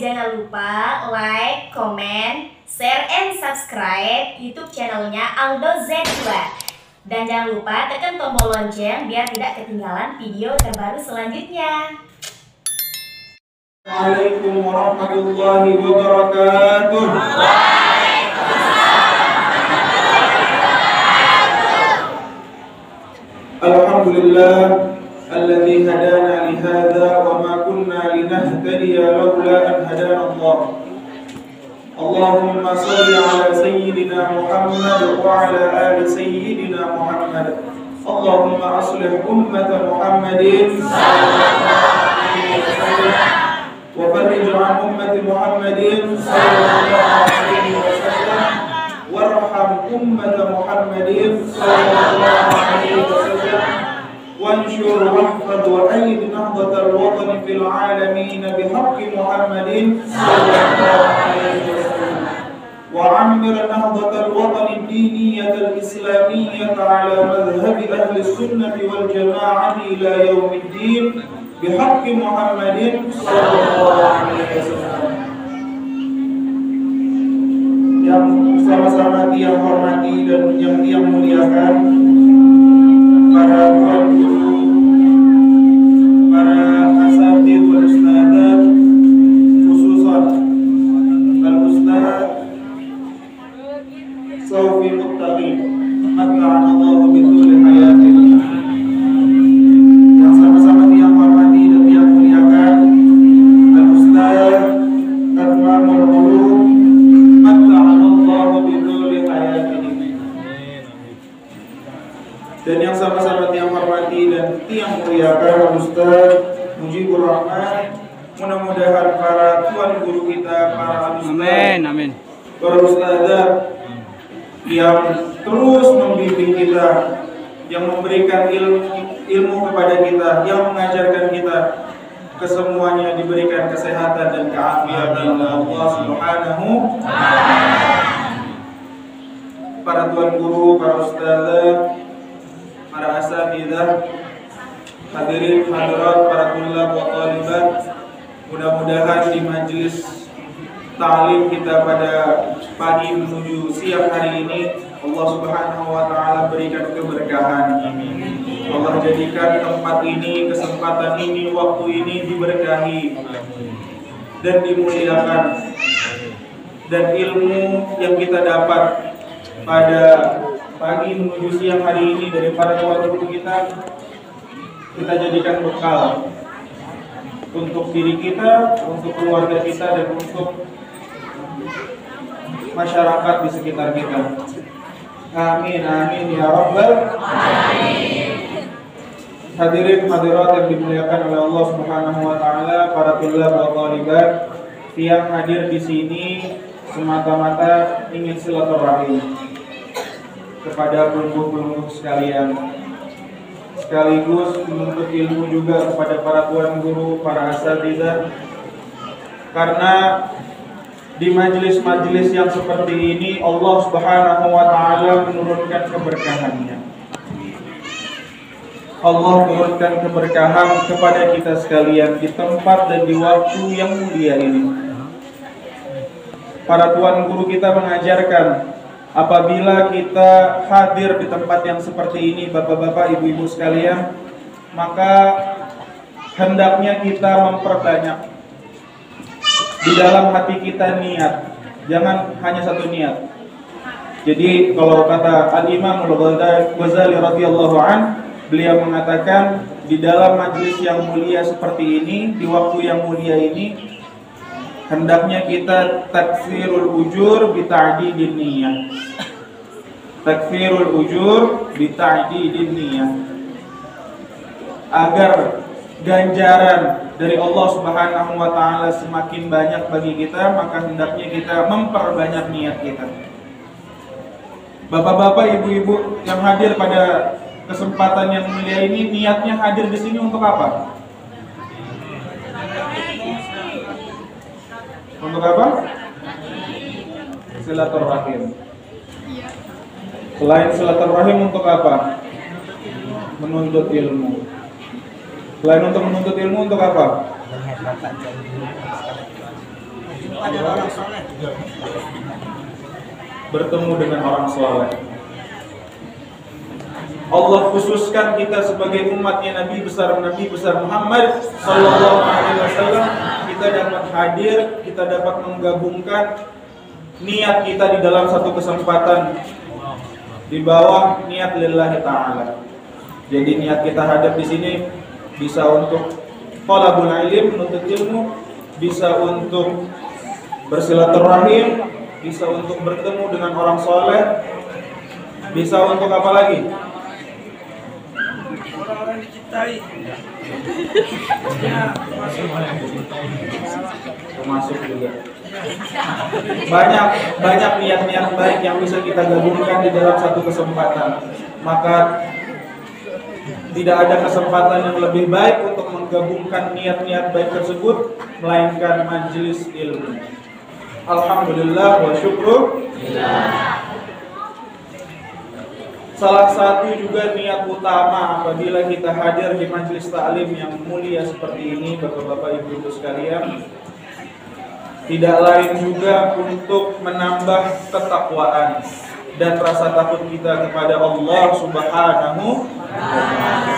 jangan lupa like, comment, share, and subscribe YouTube channelnya Aldo Z2. Dan jangan lupa tekan tombol lonceng biar tidak ketinggalan video terbaru selanjutnya. Assalamualaikum warahmatullahi wabarakatuh. Alhamdulillah alladzi hadana li hadza wa ma kunna linahtadiya laula an hadana Allah. Allahumma shalli ala sayyidina Muhammad wa ala ali sayyidina Muhammad. Allahumma aslih ummata Muhammadin sallallahu alaihi wasallam wa farrij an ummati Muhammadin sallallahu alaihi wasallam warham ummata Muhammadin sallallahu alaihi wasallam وانشر واحفظ وأيد نهضة الوطن في العالمين بحق محمد صلى الله عليه وسلم وعمر نهضة الوطن الدينية الإسلامية على مذهب أهل السنة والجماعة إلى يوم الدين بحق محمد صلى الله عليه وسلم. Yang sama-sama yang hormati dan yang muliakan para tuan guru, para asatidz wal ustadzat, khususan al-ustadz Saufi Muttaqi, mata'anallahu bituli hayatin. Yang sama-sama yang hormati dan yang muliakan al-ustadz Atmamul Ulum, mata'anallahu bituli hayatin. Dan yang sama-sama tiang hormati dan tiang muliakan Ustaz Mujibur Rahman, mudah-mudahan para tuan guru kita, para ustaz, amin, para ustazah yang terus membimbing kita, yang memberikan ilmu kepada kita, yang mengajarkan kita, kesemuanya diberikan kesehatan dan keafiatan Allah Subhanahu. Para tuan guru, para ustazah, para asatidzah, hadirin hadirat, para tulab wa talibat, mudah-mudahan di majelis ta'lim kita pada pagi menuju siang hari ini Allah Subhanahu wa taala berikan keberkahan. Allah jadikan tempat ini, kesempatan ini, waktu ini diberkahi dan dimuliakan, dan ilmu yang kita dapat pada pagi menuju siang hari ini dari para tuan guru kita jadikan bekal untuk diri kita, untuk keluarga kita, dan untuk masyarakat di sekitar kita. Amin, amin ya rabbal alamin. Hadirin hadirat yang dimuliakan oleh Allah Subhanahu wa taala, para tulab wa thalibat yang hadir di sini semata-mata ingin silaturahim kepada pelungguh-pelungguh sekalian, sekaligus menuntut ilmu juga kepada para tuan guru, para asatidzah, karena di majelis-majelis yang seperti ini Allah Subhanahu wa taala menurunkan keberkahannya. Allah menurunkan keberkahan kepada kita sekalian di tempat dan di waktu yang mulia ini. Para tuan guru kita mengajarkan, apabila kita hadir di tempat yang seperti ini, bapak-bapak, ibu-ibu sekalian, maka hendaknya kita memperbanyak di dalam hati kita niat. Jangan hanya satu niat. Jadi kalau kata Al-Imam Al-Ghazali radhiyallahu an, beliau mengatakan di dalam majelis yang mulia seperti ini, di waktu yang mulia ini, hendaknya kita takfirul ujur bita'didin niyah. Takfirul ujur bita'didin niyah. Agar ganjaran dari Allah Subhanahu wa taala semakin banyak bagi kita, maka hendaknya kita memperbanyak niat kita. Bapak-bapak, ibu-ibu yang hadir pada kesempatan yang mulia ini, niatnya hadir di sini untuk apa? Untuk apa? Silaturahim. Selain silaturahim, untuk apa? Menuntut ilmu. Selain untuk menuntut ilmu, untuk apa? melihat Bapak jadi bertemu dengan orang soleh. Allah khususkan kita sebagai umatnya Nabi besar Muhammad Sallallahu Alaihi Wasallam. Kita dapat hadir, kita dapat menggabungkan niat kita di dalam satu kesempatan di bawah niat lillahi ta'ala. Jadi niat kita hadir di sini bisa untuk talabul ilm, menuntut ilmu, bisa untuk bersilaturahim, bisa untuk bertemu dengan orang soleh, bisa untuk apa lagi? Orang-orang dicintai. Termasuk juga. Banyak niat-niat baik yang bisa kita gabungkan di dalam satu kesempatan. Maka tidak ada kesempatan yang lebih baik untuk menggabungkan niat-niat baik tersebut melainkan majelis ilmu. Alhamdulillah wa syukur. Salah satu juga niat utama apabila kita hadir di majelis ta'lim yang mulia seperti ini, Bapak-bapak, Ibu-ibu sekalian, tidak lain juga untuk menambah ketakwaan dan rasa takut kita kepada Allah Subhanahu wa ta'ala.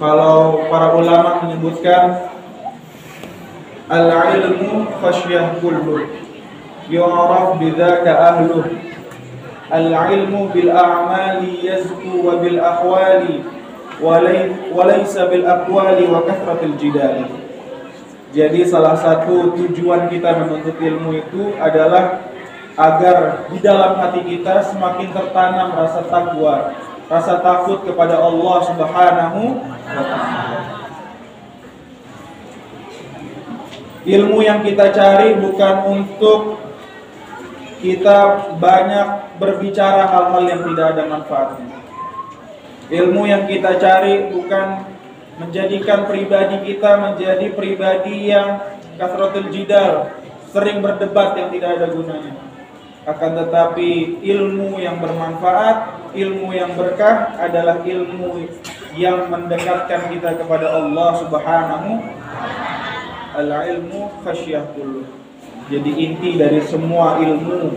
Kalau para ulama menyebutkan al-ilmu khasyah kullu yu'raf bidzaka ahluh. Al-ilmu bil a'mali yazku wa bil aqwali wa laysa bil aqwali wa kathratil jidali. Jadi salah satu tujuan kita menuntut ilmu itu adalah agar di dalam hati kita semakin tertanam rasa takwa, rasa takut kepada Allah Subhanahu wa ta'ala. Ilmu yang kita cari bukan untuk kita banyak berbicara hal-hal yang tidak ada manfaatnya. Ilmu yang kita cari bukan menjadikan pribadi kita menjadi pribadi yang kathratul jidal, sering berdebat yang tidak ada gunanya. Akan tetapi ilmu yang bermanfaat, ilmu yang berkah adalah ilmu yang mendekatkan kita kepada Allah Subhanahu. Al-ilmu khasyah kullu. Jadi inti dari semua ilmu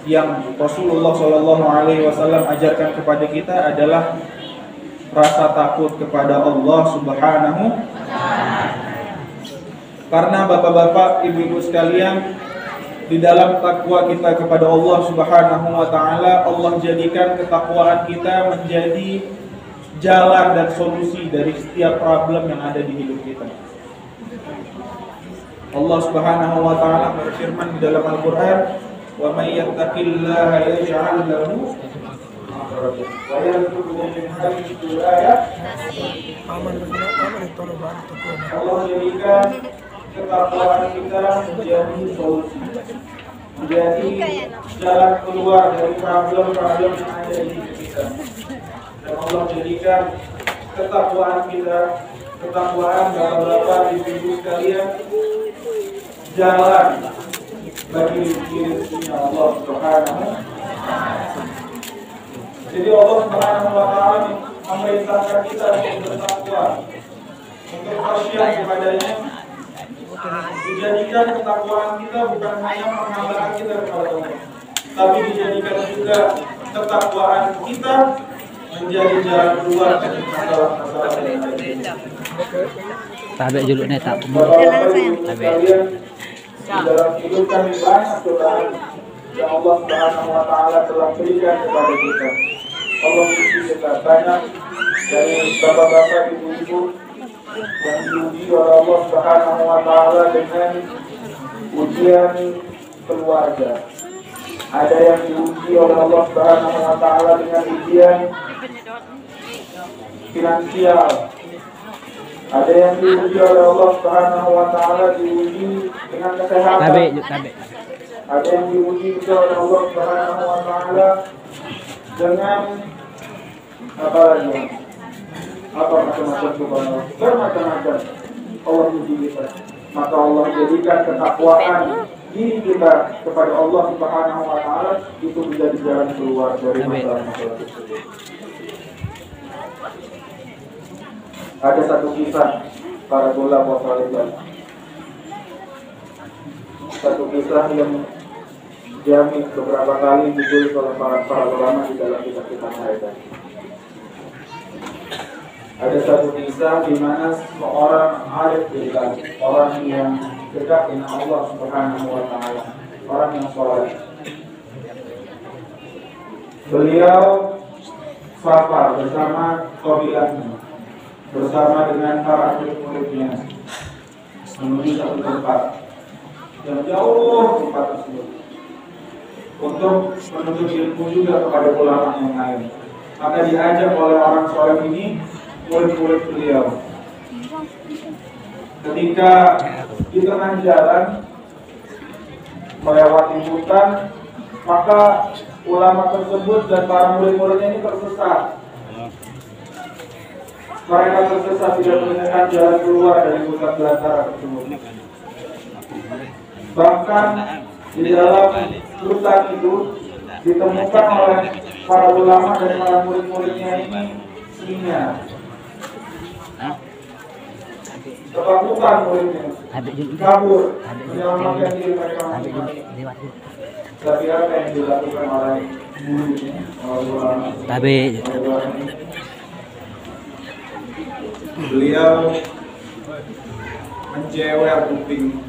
yang Rasulullah Shallallahu Alaihi Wasallam ajarkan kepada kita adalah rasa takut kepada Allah Subhanahu. Karena bapak-bapak, ibu-ibu sekalian, di dalam takwa kita kepada Allah Subhanahu wa ta'ala, Allah jadikan ketakwaan kita menjadi jalan dan solusi dari setiap problem yang ada di hidup kita. Allah Subhanahu wa ta'ala berfirman di dalam Al-Qur'an, "Wa may yattaqillaha yaj'al lahu makhraja wa yarzuqhu min haythu la yahtasib." Allah jadikan ketakwaan kita menjadi solusi, menjadi jalan keluar dari problem-problem yang ada di hidup kita. Dan Allah jadikan ketakwaan kita, ketakwaan bapak-bapak, ibu-ibu sekalian, jalan bagi rezeki Allah Subhanahu. Jadi Allah Subhanahu wa ta'ala memerintahkan kita untuk bertakwa, untuk khasyah kepadanya. Dijadikan ketakwaan kita bukan hanya penghambaan kita kepada Allah, tapi dijadikan juga ketakwaan kita menjadi jalan keluar dari masalah-masalah yang ada. Tabek juluknya tak Di dalam hidup kami banyak cobaan yang Allah Subhanahu wa ta'ala telah berikan kepada kita. Allah uji kita banyak dari bapak-bapak, ibu-ibu yang diuji oleh Allah Subhanahu wa ta'ala dengan ujian keluarga. Ada yang diuji oleh Allah Subhanahu wa ta'ala dengan ujian finansial. Ada yang diuji oleh Allah Subhanahu wa ta'ala diuji dengan kesehatan. Ada yang diuji juga oleh Allah Subhanahu wa ta'ala dengan apa lagi? Apa macam-macam subhanallah. Bermacam-macam Allah uji kita. Maka Allah jadikan ketakwaan diri kita kepada Allah Subhanahu wa ta'ala itu menjadi jalan keluar dari masalah-masalah tersebut. Ada satu kisah para ulama Taliban, satu kisah yang jamin beberapa kali ditulis oleh para ulama di dalam kitab-kitab mereka. Ada satu kisah di mana seorang arif billah, orang yang dekat dengan Allah Subhanahu wa taala, orang yang saleh. Beliau safar bersama kabilahnya, bersama dengan para murid-muridnya menuju satu tempat yang jauh tempat tersebut untuk menuntut ilmu juga kepada ulama yang lain. Maka diajak oleh orang soleh ini murid-murid beliau. Ketika di tengah jalan melewati hutan, maka ulama tersebut dan para murid-muridnya ini tersesat. Mereka tersesat, tidak menemukan jalan keluar dari hutan belantara tersebut. Bahkan di dalam hutan itu ditemukan oleh para ulama dan para murid-muridnya ini singa. Ketakutan muridnya, kabur, menyelamatkan diri mereka masing-masing. Tapi apa yang dilakukan oleh muridnya, oleh ulama? Beliau menjewer kuping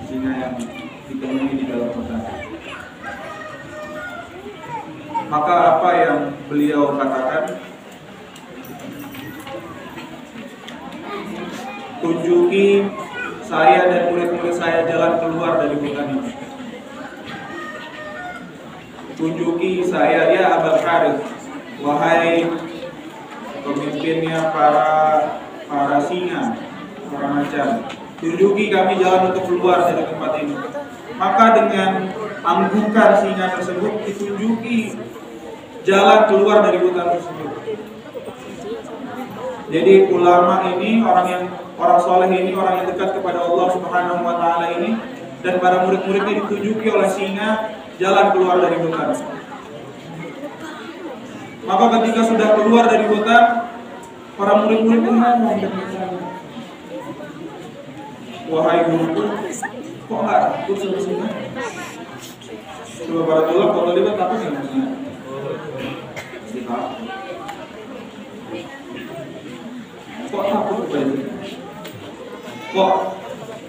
singa yang ditemui di dalam hutan. Maka apa yang beliau katakan? Tunjuki saya dan murid-murid saya jalan keluar dari hutan ini. Tunjuki saya, ya Abul Harith, wahai pemimpinnya para singa, para macan. Tunjuki kami jalan untuk keluar dari tempat ini. Maka dengan anggukan singa tersebut ditunjuki jalan keluar dari hutan tersebut. Jadi ulama ini orang soleh ini, orang yang dekat kepada Allah Subhanahu wa taala ini, dan para murid-muridnya ditunjuki oleh singa jalan keluar dari hutan. Maka ketika sudah keluar dari hutan, para murid-murid ngomong dengan singa, wahai guruku, kok nggak takut sama singa? Coba para tulak, kalau libat takut sama singa? Pasti takut. Kok takut kepada singa? Kok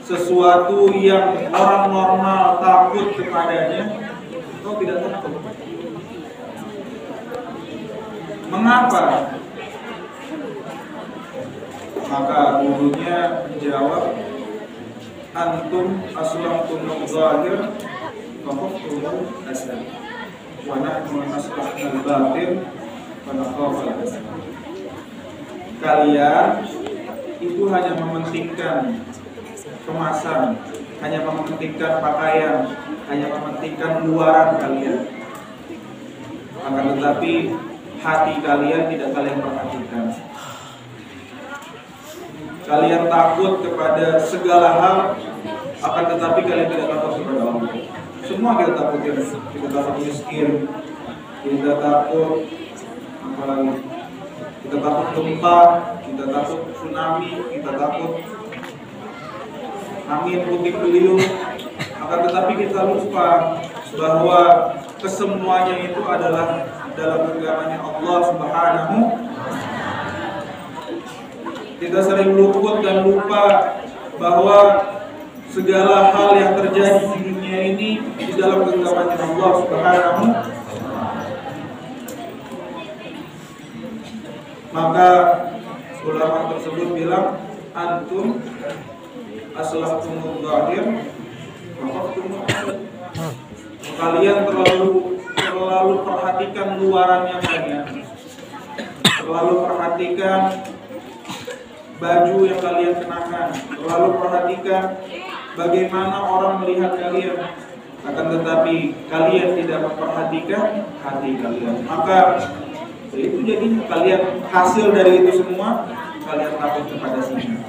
sesuatu yang orang normal takut kepadanya, kau tidak takut? Mengapa? Maka gurunya menjawab, antum aslamtumul zahir wa khaftumul asal, wa nahnu aslahna al-batin wa nakhaful asal. Kalian itu hanya mementingkan kemasan, hanya mementingkan pakaian, hanya mementingkan luaran kalian. Akan tetapi hati kalian tidak kalian perhatikan. Kalian takut kepada segala hal, akan tetapi kalian tidak takut kepada Allah. Semua kita takutin. Kita takut miskin, kita takut apalagi, kita takut gempa, kita takut tsunami, kita takut angin puting beliung. Akan tetapi kita lupa bahwa kesemuanya itu adalah dalam genggamannya Allah Subhanahu. Kita sering luput dan lupa bahwa segala hal yang terjadi di dunia ini di dalam genggamannya Allah Subhanahu. Maka ulama tersebut bilang, antum aslahtumul zahir wa khaftumul asal. Kalian terlalu perhatikan luarannya banyak, terlalu perhatikan baju yang kalian kenakan, terlalu perhatikan bagaimana orang melihat kalian, akan tetapi kalian tidak memperhatikan hati kalian. Maka itu jadi kalian hasil dari itu semua, kalian takut kepada singa.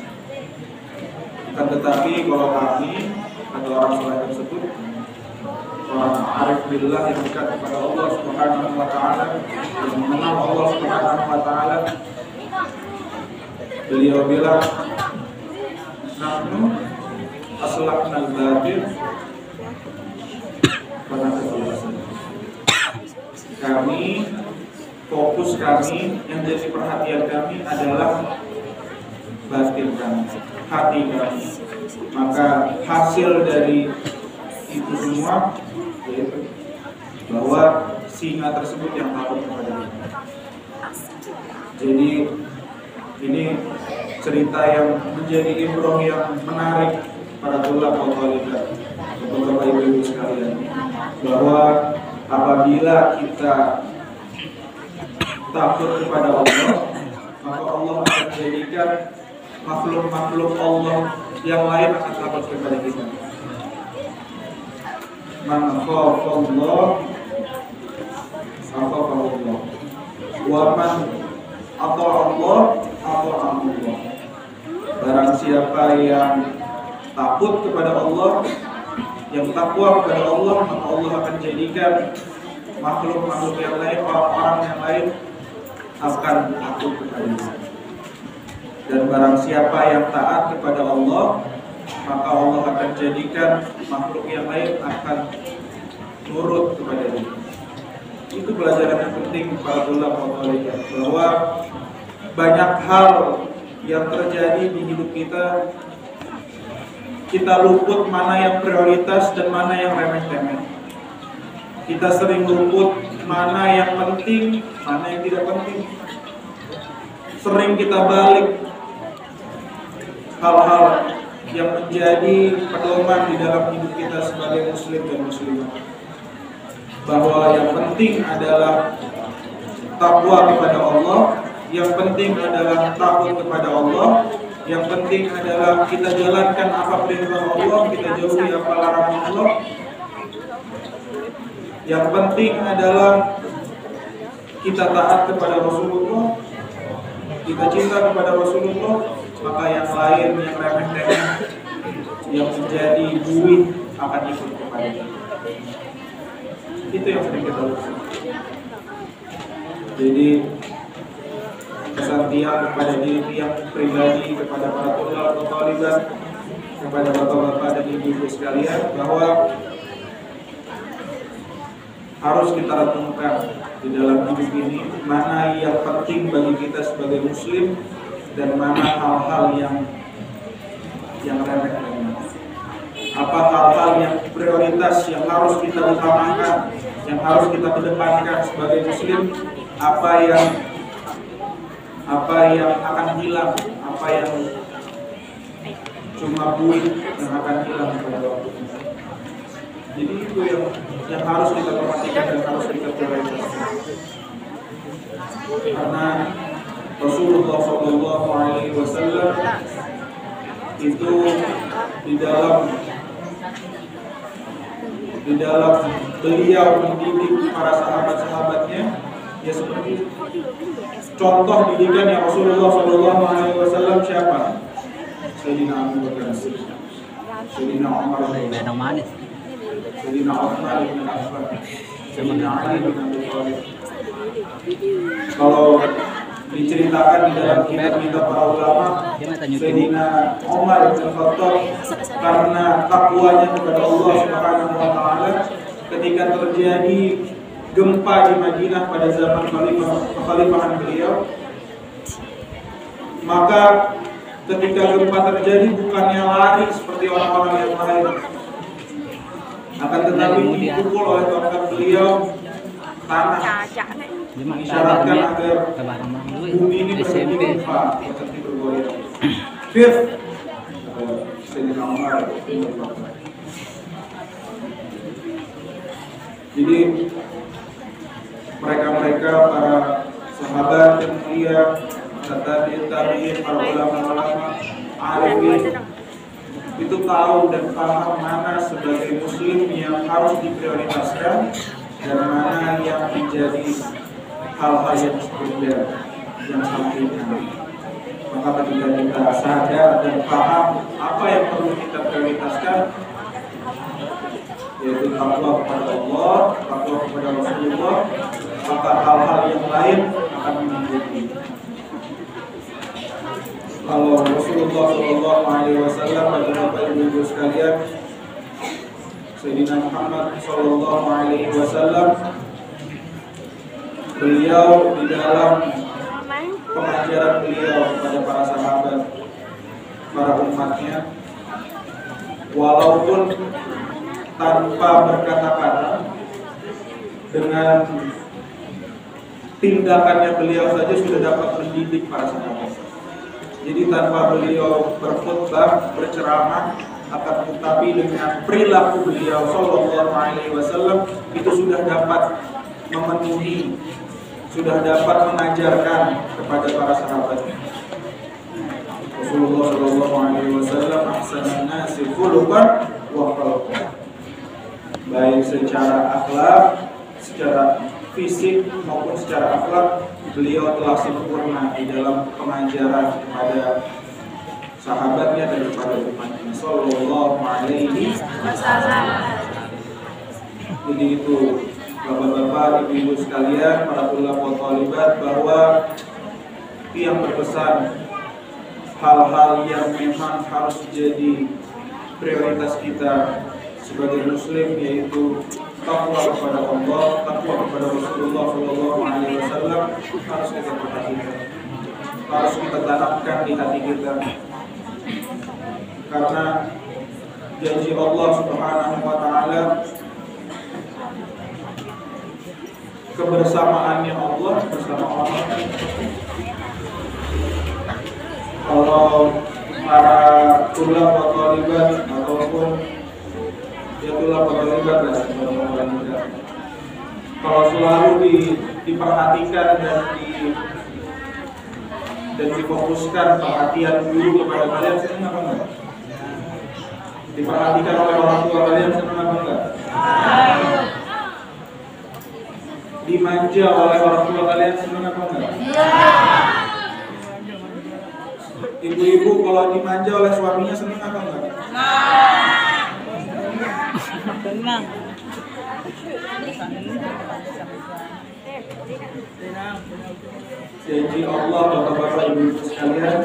Akan tetapi kalau kami atau orang soleh tersebut, orang arif billah yang dekat kepada Allah Subhanahu wa taala, yang mengenal Allah Subhanahu wa taala, Beliau bilang, nahnu aslahna al-batin wa nahnu al-batin. Kami, fokus kami, yang jadi perhatian kami adalah batin kami, hati kami. Maka hasil dari itu semua yaitu bahwa singa tersebut yang takut kepada kita. Jadi ini cerita yang menjadi ibrah yang menarik para ulama walidat, Bapak Ibu sekalian, bahwa apabila kita takut kepada Allah, maka Allah akan menjadikan makhluk-makhluk Allah yang lain akan takut kepada kita. Man khafallah khafallah wa man ata'allah ata'allah. Barang siapa yang takut kepada Allah, yang takwa kepada Allah, maka Allah akan jadikan makhluk-makhluk yang lain, orang-orang yang lain akan takut kepada-Nya. Dan barang siapa yang taat kepada Allah, maka Allah akan jadikan makhluk yang lain akan nurut kepada-Nya. Itu pelajaran yang penting para ulama walidat, bahwa banyak hal yang terjadi di hidup kita luput mana yang prioritas dan mana yang remeh-temeh. Kita sering luput mana yang penting, mana yang tidak penting. Sering kita balik hal-hal yang menjadi pedoman di dalam hidup kita sebagai muslim dan muslimah. Bahwa yang penting adalah takwa kepada Allah, yang penting adalah takut kepada Allah, yang penting adalah kita jalankan apa perintah Allah, kita jauhi apa larangan Allah. Yang penting adalah kita taat kepada Rasulullah, kita cinta kepada Rasulullah, maka yang lain yang remeh-temeh yang menjadi buih akan ikut kepada kita. Itu yang sering kita lakukan. Jadi pesan tiang kepada diri tiang pribadi, kepada para taliban, kepada bapak-bapak dan ibu-ibu sekalian, bahwa harus kita renungkan di dalam hidup ini mana yang penting bagi kita sebagai muslim dan mana hal-hal yang remeh-temeh. Apa hal-hal yang prioritas yang harus kita utamakan, yang harus kita kedepankan sebagai muslim, apa yang akan hilang, apa yang cuma buih yang akan hilang pada waktu itu. Jadi itu yang harus kita perhatikan dan harus kita prioritaskan. Karena Rasulullah SAW itu di dalam beliau mendidik para sahabat-sahabatnya, ya seperti contoh didikan yang Rasulullah SAW siapa? Sayyidina Abu Bakar, Sayyidina Umar, Sayyidina Uthman bin Affan, Sayyidina Ali bin Abi Thalib. Kalau diceritakan di dalam kitab-kitab para ulama, Sayyidina Umar bin Khattab karena takwanya kepada Allah Subhanahu wa taala, ketika terjadi gempa di Madinah pada zaman kekhalifahan beliau, maka ketika gempa terjadi bukannya lari seperti orang-orang yang lain, akan tetapi dipukul oleh tongkat beliau tanah, mengisyaratkan agar bumi ini berhenti gempa, berhenti bergoyang. Fifth, Sayyidina Umar. Jadi mereka para sahabat yang mulia, tabi'in, para ulama-ulama, arifin, itu tahu dan paham mana sebagai muslim yang harus diprioritaskan dan mana yang menjadi hal-hal yang sekunder, yang sampingan. Maka ketika kita sadar dan paham apa yang perlu kita prioritaskan, yaitu takwa kepada Allah, takwa kepada Rasulullah, maka hal-hal yang lain akan mengikuti. Rasulullah Shallallahu Alaihi Wasallam dan Bapak Ibu sekalian, Sayyidina Muhammad Shallallahu Alaihi Wasallam, beliau di dalam pengajaran beliau kepada para sahabat, para umatnya, walaupun tanpa berkata-kata, dengan tindakannya beliau saja sudah dapat mendidik para sahabat. Jadi tanpa beliau berkhutbah, berceramah, akan tetapi dengan perilaku beliau Shallallahu Alaihi Wasallam itu sudah dapat memenuhi, sudah dapat mengajarkan kepada para sahabatnya. Rasulullah Shallallahu Alaihi Wasallam ahsanan nasi khuluqan wa khalqan, baik secara akhlak, secara fisik maupun secara akhlak, beliau telah sempurna di dalam pengajaran kepada sahabatnya dan kepada umatnya Sallallahu Alaihi Wasallam. Jadi itu bapak-bapak, ibu-ibu sekalian, para ulama thalibat, bahwa yang berpesan hal-hal yang memang harus jadi prioritas kita sebagai muslim, yaitu takwa kepada Allah, takwa kepada Rasulullah Shallallahu Alaihi Wasallam, harus kita perhatikan, harus kita tanamkan di hati kita, karena janji Allah Subhanahu Wa Taala, kebersamaannya Allah bersama orang. Kalau para ulama thalibat ataupun itulah thalibat kalau selalu diperhatikan dan difokuskan perhatian guru kepada kalian, senang apa enggak? Diperhatikan oleh orang tua kalian, senang apa enggak? Dimanja oleh orang tua kalian, senang apa enggak? Ibu-ibu kalau dimanja oleh suaminya, senang apa enggak? Tenang. Janji Allah bapak-bapak ibu sekalian,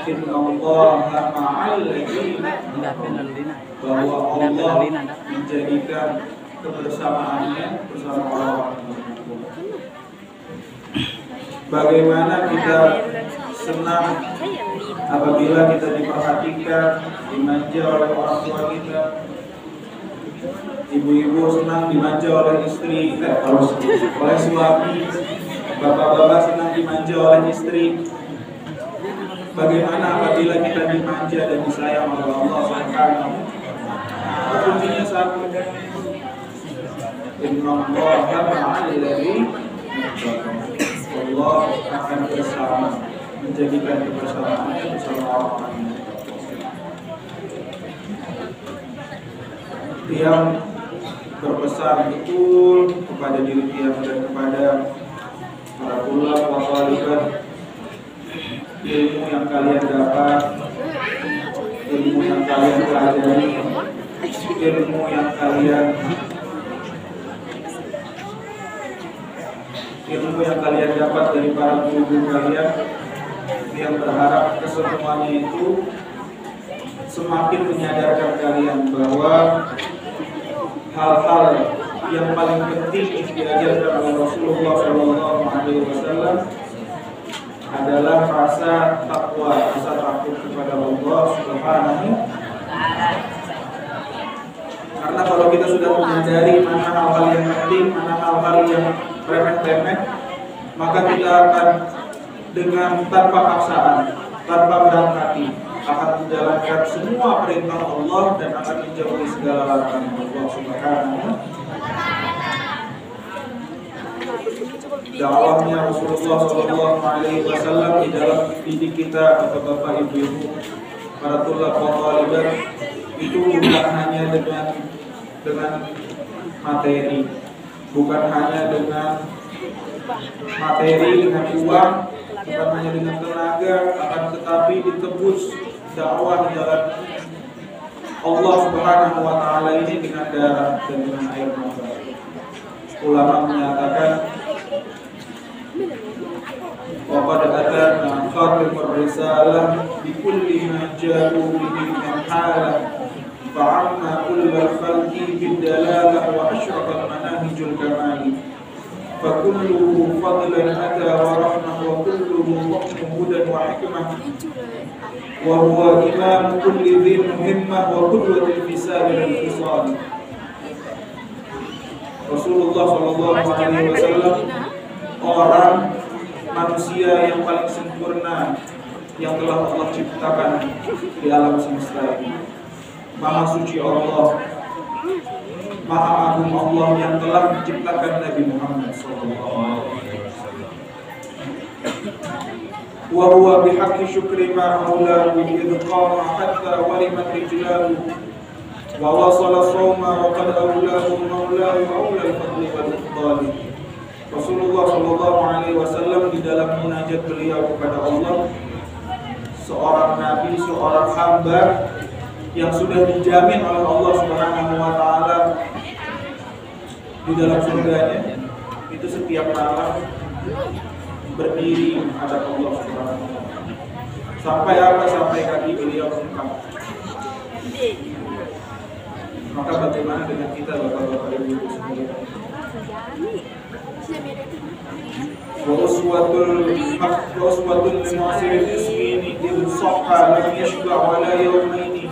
Inna Allah ma'al ladzina, bahwa Allah menjadikan kebersamaannya bersama orang-orang beriman. Bagaimana kita senang apabila kita diperhatikan, dimanja oleh orang tua kita. Ibu-ibu senang dimanja oleh istri, oleh suami. Bapak-bapak senang dimanja oleh istri. Bagaimana apabila kita dimanja dan disayang oleh Allah Subhanahu? Kuncinya satu. Inna Allaha ma'al ladzina, Allah akan bersama, menjadikan kebersamaannya bersama orang-orang yang berpesan betul kepada diri dia dan kepada para ulama wa thalibat. Ilmu yang kalian dapat, ilmu yang kalian pelajari, ilmu yang kalian dapat dari para guru kalian, yang berharap kesemuanya itu semakin menyadarkan kalian bahwa hal-hal yang paling penting yang diajarkan oleh Rasulullah Shallallahu Alaihi Wasallam adalah rasa takwa, rasa takut kepada Allah Subhanahu. Karena kalau kita sudah menyadari mana hal-hal yang penting, mana hal-hal yang remeh-temeh, maka kita akan dengan tanpa paksaan, tanpa berat hati, akan menjalankan semua perintah Allah dan akan menjauhi segala larangan Allah Subhanahu. Dakwahnya Rasulullah Shallallahu Alaihi Wasallam di dalam didik kita, bapak-bapak, ibu-ibu, para tulab wa thalibat, itu bukan hanya dengan materi, bukan hanya dengan materi, dengan uang, bukan hanya dengan tenaga, akan tetapi ditebus dakwah jalan Allah Subhanahu Wa Taala ini dengan darah dan dengan air mata. Ulama menyatakan وقد أتانا خاتم الرسالة بكل ما جاءوا به من حالة فعما كل الخلق بالدلالة وأشرق المناهج الكمال فكله فضلا أتى ورحمة وكله حكم هدى وحكمة وهو إمام كل ذي مهمة وقدوة في سائر الخصال. Rasulullah Shallallahu Alaihi Wasallam orang manusia yang paling sempurna yang telah Allah ciptakan di alam semesta ini. Maha suci Allah, Maha agung Allah yang telah menciptakan Nabi Muhammad SAW. Wa huwa bihaqqi syukri ma aulahu idh qama hatta walimat rijlahu wa wasala sawma wa qad aulahu maulahu aula al-fadli wal ifdali. Rasulullah Shallallahu Alaihi Wasallam di dalam munajat beliau kepada Allah, seorang nabi, seorang hamba yang sudah dijamin oleh Allah Subhanahu Wa Taala di dalam surganya, itu setiap malam berdiri menghadap Allah Subhanahu Wa Taala. Sampai apa? Sampai kaki beliau bengkak. Maka bagaimana dengan kita, bapak-bapak, ibu-ibu sekalian? وأسوة لمعصر التسمين إذ صح لم يشبع ولا يومين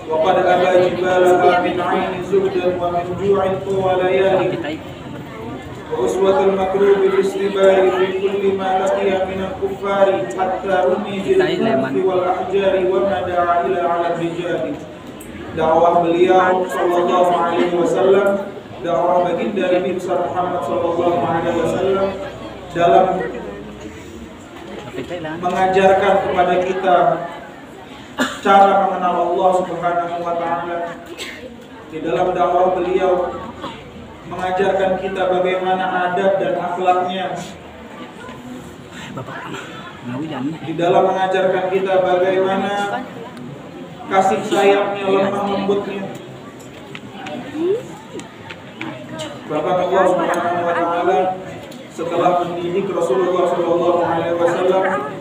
وقد أبى جبالها من عين زهدا ومن جوع طوى ليالي وأسوة المكروب بالاستبار في كل ما لقي من الكفار حتى رمي بالكهف والأحجار وما دعا إلى على الرجال. Dakwah beliau Sallallahu Alaihi Wasallam, dakwah baginda Nabi besar Muhammad Sallallahu Alaihi Wasallam dalam mengajarkan kepada kita cara mengenal Allah Subhanahu Wa Taala. Di dalam dakwah beliau mengajarkan kita bagaimana adab dan akhlaknya. Di dalam mengajarkan kita bagaimana kasih sayangnya, lemah lembutnya. Bahkan Allah Subhanahu Wa Taala setelah mendidik Rasulullah Shallallahu Alaihi Wasallam,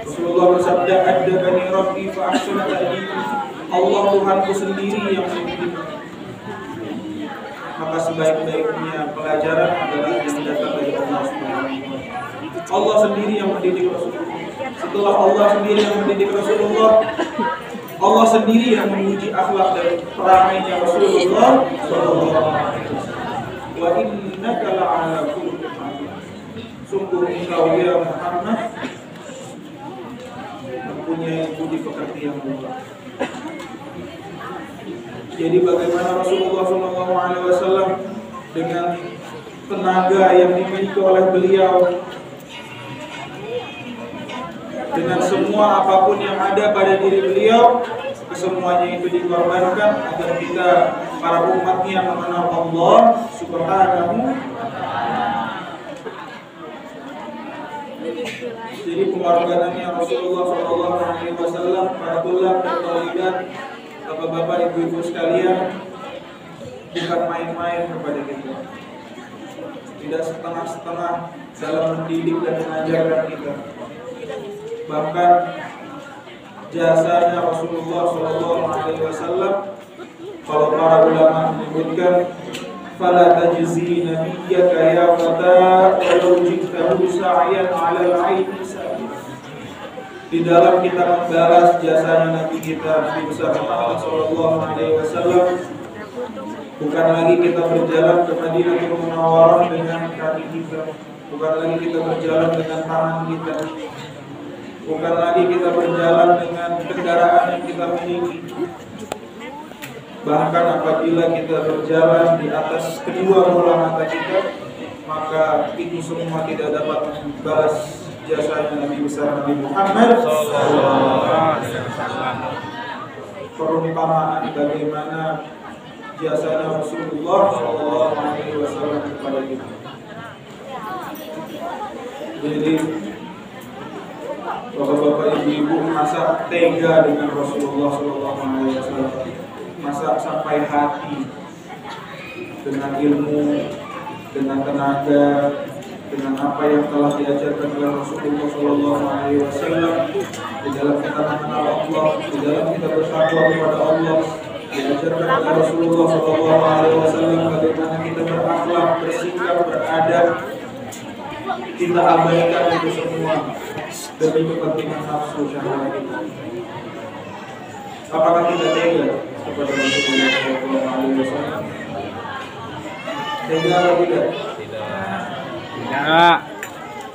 Rasulullah bersabda, "Adabani Rabbi fa ahsana ta'dibi." Allah Tuhanku sendiri yang mendidik. Maka sebaik-baiknya pelajaran adalah yang datang dari Allah Subhanahu Wa Taala. Allah sendiri yang mendidik Rasulullah. Setelah Allah sendiri yang mendidik Rasulullah, Allah sendiri yang menguji akhlak dan perangainya Rasulullah Sallallahu Alaihi Wasallam. Wa innaka la'ala khuluqin 'azim. Sungguh engkau ya Muhammad mempunyai budi pekerti yang luar. Jadi bagaimana Rasulullah Sallallahu Alaihi Wasallam dengan tenaga yang dimiliki oleh beliau, dengan semua apapun yang ada pada diri beliau, kesemuanya itu dikorbankan agar kita para umatnya mengenal Allah Subhanahu. Jadi pengorbanannya Rasulullah Shallallahu Alaihi Wasallam, para tulab dan talibat, bapak-bapak, ibu-ibu sekalian, bukan main-main kepada kita. Tidak setengah-setengah dalam mendidik dan mengajarkan kita. Bahkan jasanya Rasulullah Shallallahu Alaihi Wasallam, kalau para ulama menyebutkan, fala tajzi nabiyyaka ya fata walau jiktahu sa'yan 'ala al-'aini sa'id. Di dalam kita membalas jasanya Nabi kita Nabi besar Muhammad Shallallahu Alaihi Wasallam, bukan lagi kita berjalan ke Madinatul Munawwarah dengan kaki kita, bukan lagi kita berjalan dengan tangan kita, bukan lagi kita berjalan dengan kendaraan yang kita miliki. Bahkan apabila kita berjalan di atas kedua bola mata kita, maka itu semua tidak dapat membalas jasanya Nabi besar Nabi Muhammad SAW. Perumpamaan bagaimana jasanya Rasulullah SAW kepada kita. Jadi bapak-bapak, ibu-ibu, masa tega dengan Rasulullah SAW, masa sampai hati dengan ilmu, dengan tenaga, dengan apa yang telah diajarkan oleh Rasulullah SAW di dalam kita mengenal Allah, di dalam kita bertakwa kepada Allah, diajarkan oleh Rasulullah SAW bagaimana kita berakhlak, bersikap, beradab. Kita abaikan itu semua demi kepentingan nafsu syahwat kita. Apakah kita tega kepada Rasulullah SAW? Tega atau tidak? Tidak.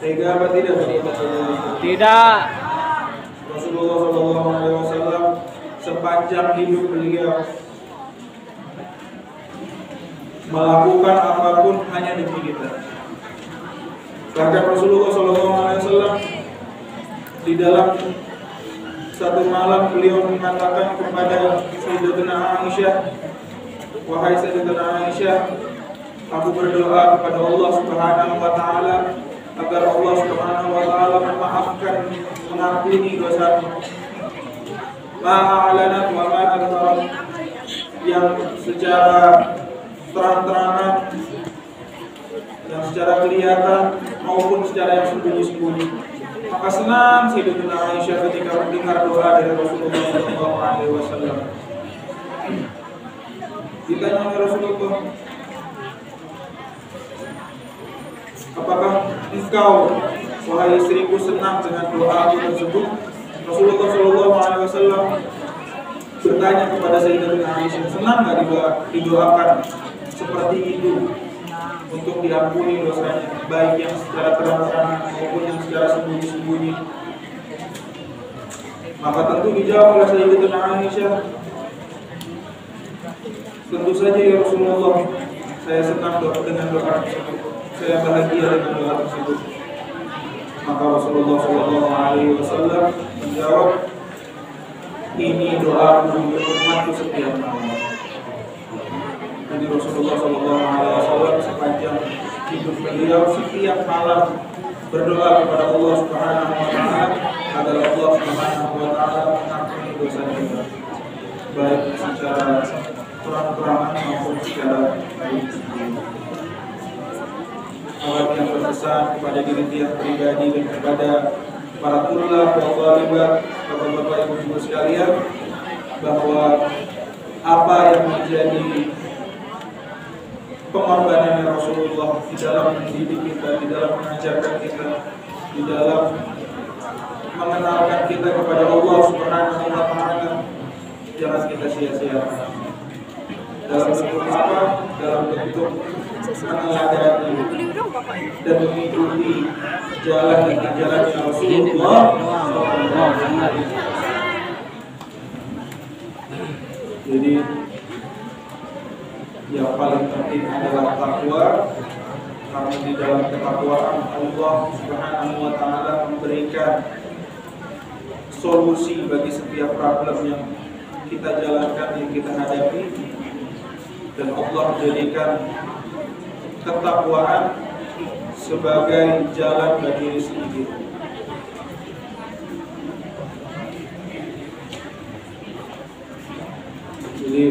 Tega apa tidak? Tidak. Rasulullah SAW sepanjang hidup beliau melakukan apapun hanya demi kita. Bahkan Rasulullah SAW di dalam satu malam beliau mengatakan kepada Sayyidatuna Aisyah, wahai Sayyidatuna Aisyah, aku berdoa kepada Allah Subhanahu wa Ta'ala agar Allah Subhanahu wa Ta'ala memaafkan, mengampuni dosaku. Ma'alanat wa ma'adharat, yang secara terang-terangan, yang secara kelihatan maupun secara yang sembunyi-sembunyi. Maka senang Sayyidatuna Aisyah ketika mendengar doa dari Rasulullah SAW. Ditanya oleh Rasulullah, apakah engkau, wahai istriku, senang dengan doa tersebut? Rasulullah SAW bertanya kepada Sayyidatuna Aisyah, senang nggak didoakan seperti itu untuk diampuni dosanya, baik yang secara terang-terangan maupun yang secara sembunyi-sembunyi? Maka tentu dijawab oleh Sayyidatuna Aisyah, tentu saja ya Rasulullah, saya senang dengan doa tersebut, saya bahagia dengan doa tersebut. Maka Rasulullah SAW menjawab, ini doa untuk umatku setiap malam. Jadi Rasulullah SAW sepanjang hidup beliau setiap malam berdoa kepada Allah Subhanahu wa Ta'ala agar Allah Subhanahu wa Ta'ala mengampuni dosa kita, baik secara terang-terangan maupun secara awal yang berpesan kepada diri dia pribadi dan kepada para tulab wa thalibat, bapak-bapak ibu-ibu sekalian, bahwa apa yang menjadi pengorbanan Rasulullah di dalam mendidik kita, di dalam mengajarkan kita, di dalam mengenalkan kita kepada Allah Subhanahu wa Ta'ala, jangan kita sia-siakan. Dalam bentuk apa? Dalam bentuk meneladani dan mengikuti jalan dan ajaran Rasulullah. Jadi yang paling penting adalah takwa, karena di dalam ketakwaan Allah Subhanahu wa Ta'ala memberikan solusi bagi setiap problem yang kita jalankan, yang kita hadapi, dan Allah menjadikan ketakwaan sebagai jalan bagi rezeki kita. Jadi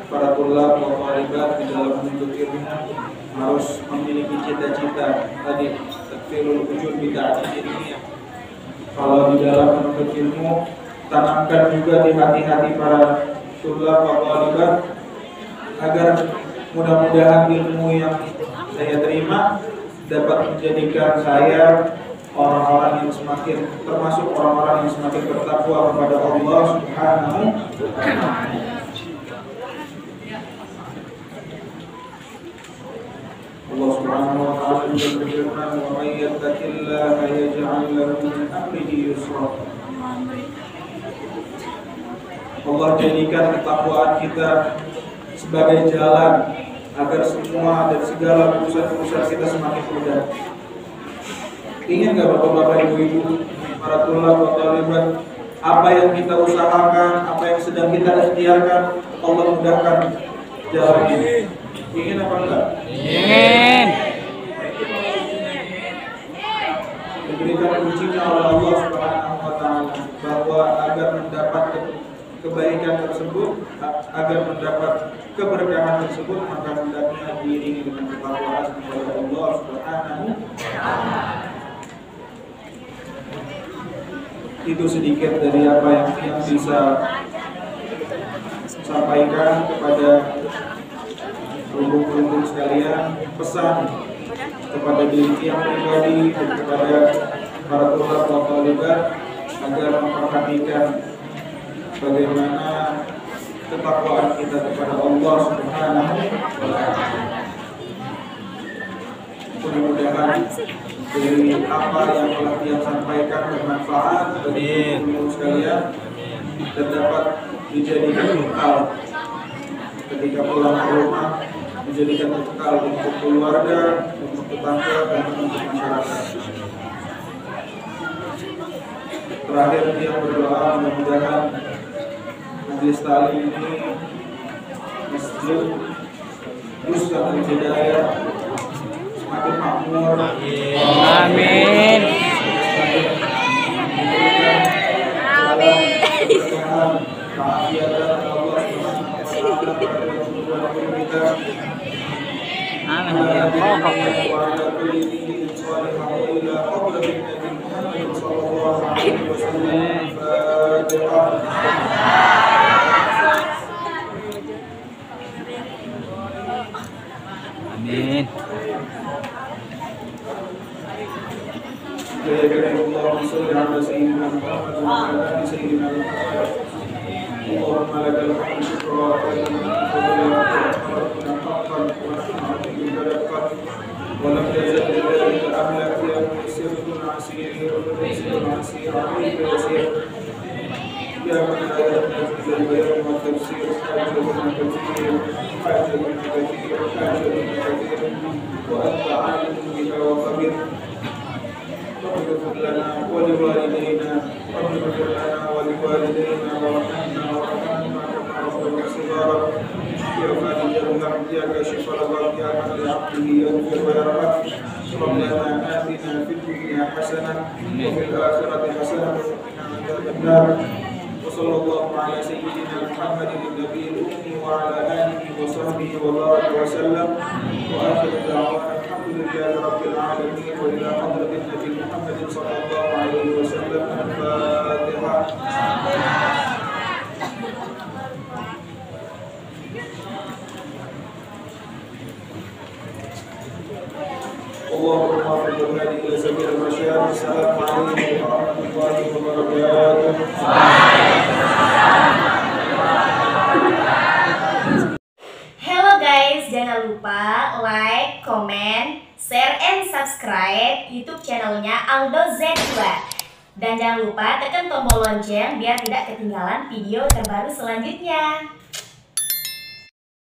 para tulab wa thalibat di dalam menuntut ilmu harus memiliki cita-cita tadi, takfirul wujud bid'ah ini. Kalau di dalam menuntut ilmu, tanamkan juga di hati-hati para tulab wa thalibat agar mudah-mudahan ilmu yang saya terima dapat menjadikan saya orang-orang yang semakin, termasuk orang-orang yang semakin bertakwa kepada Allah Subhanahu wa Ta'ala. Allah Subhanahu wa Ta'ala berfirman, "Wa may yattaqillaha yaj'al lahu min amrihi yusra." Allah jadikan ketakwaan kita sebagai jalan agar semua dan segala urusan-urusan kita semakin mudah. Ingin nggak bapak-bapak, ibu-ibu, para tulab wa thalibat, apa yang kita usahakan, apa yang sedang kita ikhtiarkan, Allah mudahkan jalan ini? Ingin apa enggak? Ingin. Diberikan kuncinya oleh Allah Subhanahu wa Ta'ala bahwa agar mendapat kebaikan tersebut, agar mendapat keberkahan tersebut, maka hendaknya diiringi dengan ketakwaan kepada Allah Subhanahu wa Ta'ala. Itu sedikit dari apa yang bisa sampaikan kepada rumpun-rumpun sekalian, pesan kepada diri yang pribadi dan kepada para tulab wa thalibat agar memperhatikan bagaimana ketakwaan kita kepada Allah Subhanahu wa Ta'ala. Mudah-mudahan dari apa yang telah dia sampaikan bermanfaat bagi teman-teman sekalian dan dapat dijadikan bekal ketika pulang ke rumah, dijadikan bekal untuk keluarga, untuk tetangga dan untuk masyarakat. Terakhir dia berdoa mudah-mudahan majelis ta'lim ini masjid Ustaz Hidayah semakin makmur. Amin. Amin. Allahumma shalli ala sayyidina Muhammad wa ala ali sayyidina Muhammad. Allahumma lakal hamdu syukran wa ولم يزل بذلك أملك يا ميسر عسير وميسر عسير عليك يسير يا من لا ينزل البيان والتفسير حاجتنا كثير حاجتنا كثير حاجتنا كثير وأنت عالم بها وخبير رب اغفر لنا ولوالدينا رب اغفر لنا ولوالدينا وارحمنا وارحمنا كما ربنا صغارا يا فارج الهم يا كاشف الغم يا من لعبده يغفر ويرحم ربنا آتنا في الدنيا حسنة وفي الآخرة حسنة وقنا عذاب النار وصلى الله على سيدنا محمد النبي الأمي وعلى آله وصحبه وبارك وسلم وآخر دعوانا الحمد لله رب العالمين وإلى حضرة النبي محمد صلى الله عليه وسلم الفاتحة. اللهم وفق الهادي الى سبيل الرشاد. السلام عليكم ورحمه الله وبركاته. Hello guys, jangan lupa like, comment, share, and subscribe YouTube channelnya Aldo Z2. Dan jangan lupa tekan tombol lonceng biar tidak ketinggalan video terbaru selanjutnya.